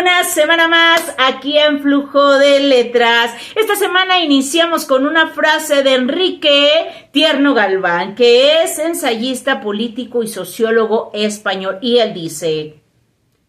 Una semana más aquí en Flujo de Letras. Esta semana iniciamos con una frase de Enrique Tierno Galván, que es ensayista, político y sociólogo español. Y él dice: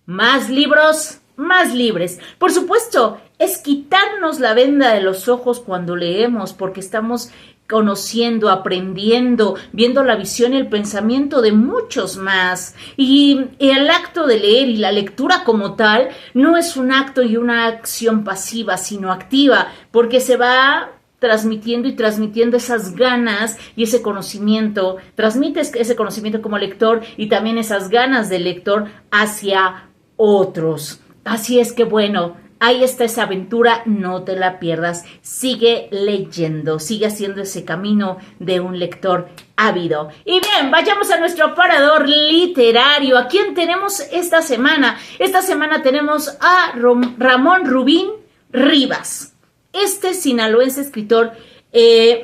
más libros, más libres. Por supuesto, es quitarnos la venda de los ojos cuando leemos, porque estamos conociendo, aprendiendo, viendo la visión y el pensamiento de muchos más. Y el acto de leer y la lectura como tal no es un acto y una acción pasiva, sino activa, porque se va transmitiendo y transmitiendo esas ganas y ese conocimiento. Transmites ese conocimiento como lector y también esas ganas del lector hacia otros. Así es que bueno, ahí está esa aventura, no te la pierdas. Sigue leyendo, sigue haciendo ese camino de un lector ávido. Y bien, vayamos a nuestro aparador literario. ¿A quién tenemos esta semana? Esta semana tenemos a Ramón Rubín Rivas. Este sinaloense escritor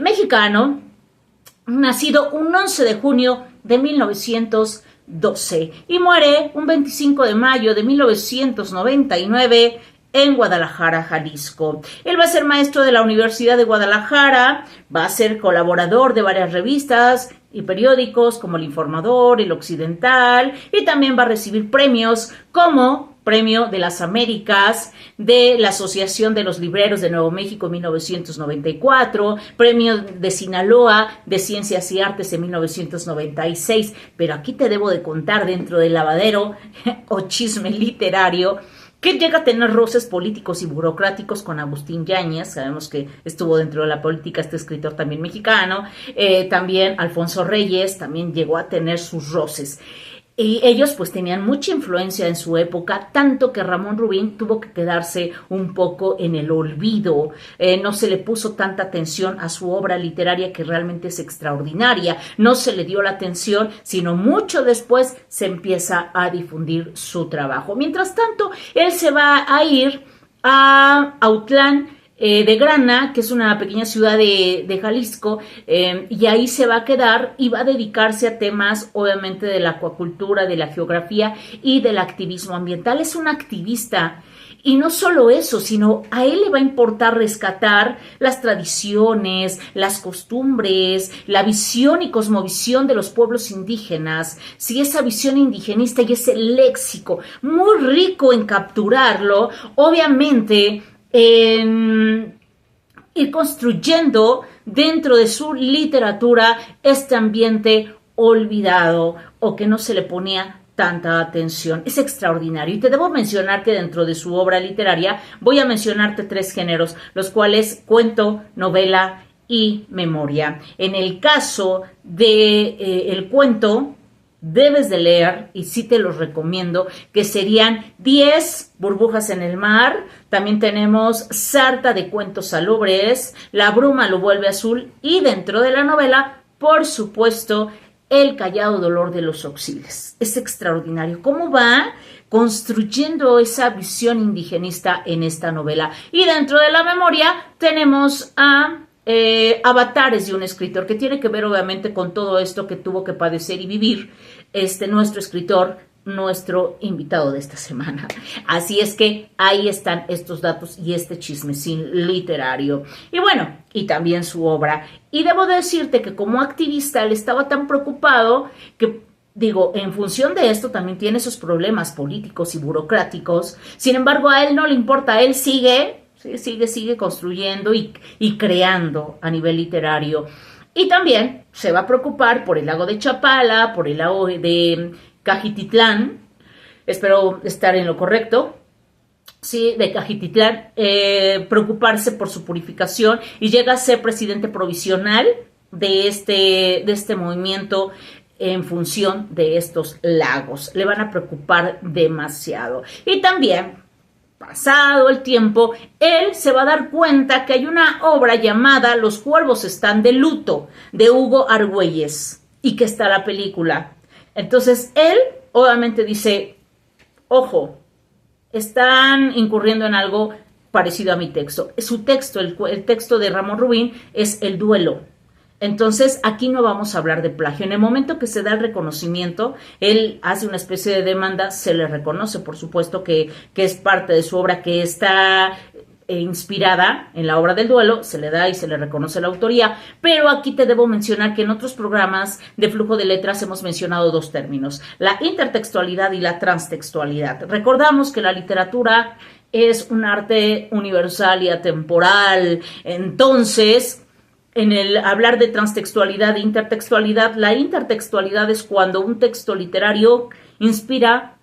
mexicano, nacido un 11 de junio de 1912 y muere un 25 de mayo de 1999 en Guadalajara, Jalisco. Él va a ser maestro de la Universidad de Guadalajara, va a ser colaborador de varias revistas y periódicos como El Informador, El Occidental, y también va a recibir premios como Premio de las Américas de la Asociación de los Libreros de Nuevo México en 1994, Premio de Sinaloa de Ciencias y Artes en 1996. Pero aquí te debo de contar, dentro del lavadero o chisme literario, que llega a tener roces políticos y burocráticos con Agustín Yáñez. Sabemos que estuvo dentro de la política este escritor también mexicano. También Alfonso Reyes también llegó a tener sus roces. Y ellos pues tenían mucha influencia en su época, tanto que Ramón Rubín tuvo que quedarse un poco en el olvido. No se le puso tanta atención a su obra literaria, que realmente es extraordinaria. No se le dio la atención, sino mucho después se empieza a difundir su trabajo. Mientras tanto, él se va a ir a Autlán de Grana, que es una pequeña ciudad de Jalisco, y ahí se va a quedar y va a dedicarse a temas obviamente de la acuacultura, de la geografía y del activismo ambiental. Es un activista. Y no solo eso, sino a él le va a importar rescatar las tradiciones, las costumbres, la visión y cosmovisión de los pueblos indígenas. Si esa visión indigenista y ese léxico muy rico en capturarlo, obviamente ir construyendo dentro de su literatura este ambiente olvidado o que no se le ponía tanta atención. Es extraordinario. Y te debo mencionar que dentro de su obra literaria voy a mencionarte 3 géneros, los cuales: cuento, novela y memoria. En el caso de el cuento, debes de leer, y sí te los recomiendo, que serían 10 burbujas en el mar. También tenemos Sarta de cuentos salubres, La bruma lo vuelve azul, y dentro de la novela, por supuesto, El callado dolor de los auxiles. Es extraordinario cómo va construyendo esa visión indigenista en esta novela. Y dentro de la memoria tenemos a Avatares de un escritor, que tiene que ver obviamente con todo esto que tuvo que padecer y vivir nuestro escritor, nuestro invitado de esta semana. Así es que ahí están estos datos y este chismecín literario. Y bueno, y también su obra. Y debo decirte que como activista él estaba tan preocupado que, digo, en función de esto también tiene sus problemas políticos y burocráticos. Sin embargo, a él no le importa, él sigue construyendo y creando a nivel literario. Y también se va a preocupar por el lago de Chapala, por el lago de Cajititlán. Espero estar en lo correcto. Sí, de Cajititlán, preocuparse por su purificación, y llega a ser presidente provisional de este movimiento en función de estos lagos. Le van a preocupar demasiado. Y también, pasado el tiempo, él se va a dar cuenta que hay una obra llamada Los cuervos están de luto, de Hugo Argüelles, y que está la película. Entonces él obviamente dice: ojo, están incurriendo en algo parecido a mi texto. Su texto, el texto de Ramón Rubín, es el duelo. Entonces, aquí no vamos a hablar de plagio. En el momento que se da el reconocimiento, él hace una especie de demanda, se le reconoce, por supuesto, que es parte de su obra, que está inspirada en la obra del duelo, se le da y se le reconoce la autoría, pero aquí te debo mencionar que en otros programas de Flujo de Letras hemos mencionado dos términos, la intertextualidad y la transtextualidad. Recordamos que la literatura es un arte universal y atemporal, entonces en el hablar de transtextualidad e intertextualidad, la intertextualidad es cuando un texto literario inspira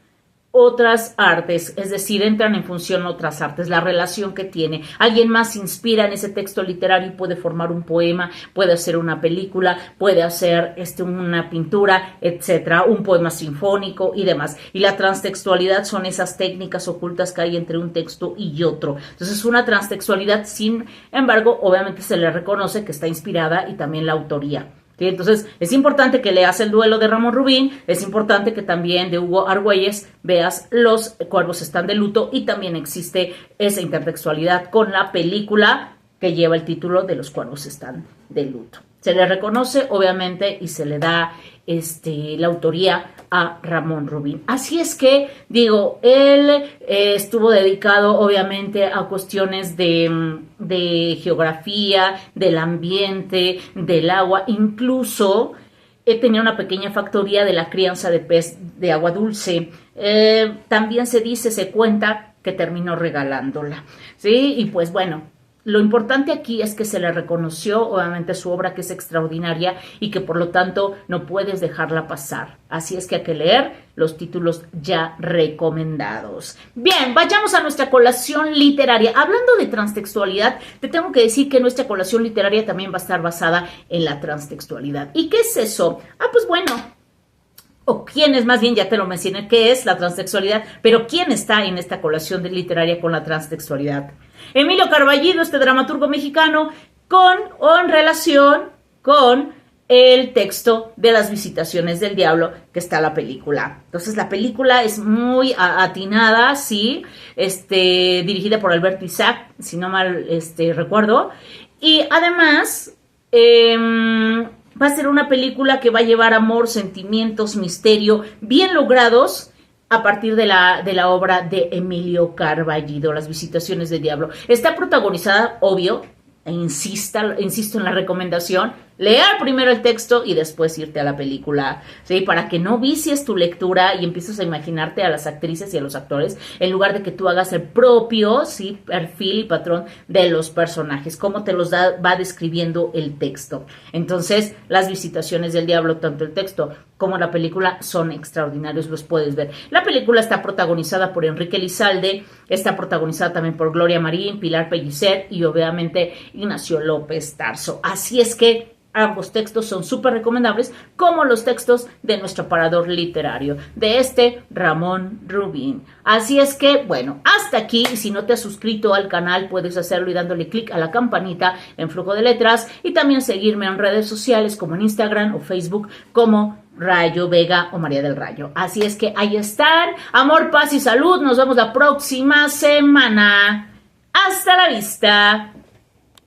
otras artes, es decir, entran en función otras artes, la relación que tiene. Alguien más se inspira en ese texto literario y puede formar un poema, puede hacer una película, puede hacer una pintura, etcétera, un poema sinfónico y demás. Y la transtextualidad son esas técnicas ocultas que hay entre un texto y otro. Entonces, una transtextualidad, sin embargo, obviamente se le reconoce que está inspirada y también la autoría. ¿Sí? Entonces, es importante que leas El duelo de Ramón Rubín, es importante que también de Hugo Argüelles veas Los cuervos están de luto y también existe esa intertextualidad con la película que lleva el título de Los cuervos están de luto. Se le reconoce, obviamente, y se le da la autoría a Ramón Rubín. Así es que, digo, él estuvo dedicado, obviamente, a cuestiones de geografía, del ambiente, del agua. Incluso, tenía una pequeña factoría de la crianza de pez de agua dulce. También se cuenta que terminó regalándola, ¿sí? Y pues bueno, lo importante aquí es que se le reconoció, obviamente, su obra, que es extraordinaria y que por lo tanto no puedes dejarla pasar. Así es que hay que leer los títulos ya recomendados. Bien, vayamos a nuestra colación literaria. Hablando de transtextualidad, te tengo que decir que nuestra colación literaria también va a estar basada en la transtextualidad. ¿Y qué es eso? Pues bueno, o quién es, más bien ya te lo mencioné, qué es la transtextualidad, pero quién está en esta colación literaria con la transtextualidad. Emilio Carballido, este dramaturgo mexicano, en relación con el texto de Las visitaciones del diablo, que está la película. Entonces, la película es muy atinada, sí, dirigida por Alberto Isaac, si no mal recuerdo, y además va a ser una película que va a llevar amor, sentimientos, misterio, bien logrados, a partir de la obra de Emilio Carballido, Las visitaciones del diablo. Está protagonizada, obvio, insisto en la recomendación, leer primero el texto y después irte a la película, ¿sí? Para que no vicies tu lectura y empieces a imaginarte a las actrices y a los actores, en lugar de que tú hagas el propio, ¿sí?, perfil y patrón de los personajes, cómo te los va describiendo el texto. Entonces, Las visitaciones del diablo, tanto el texto como la película, son extraordinarios, los puedes ver. La película está protagonizada por Enrique Lizalde, está protagonizada también por Gloria Marín, Pilar Pellicer y obviamente Ignacio López Tarso. Así es que ambos textos son súper recomendables, como los textos de nuestro parador literario, de Ramón Rubín. Así es que, bueno, hasta aquí. Si no te has suscrito al canal, puedes hacerlo y dándole clic a la campanita en Flujo de Letras, y también seguirme en redes sociales como en Instagram o Facebook como Rayo Vega o María del Rayo. Así es que ahí están. Amor, paz y salud. Nos vemos la próxima semana. Hasta la vista.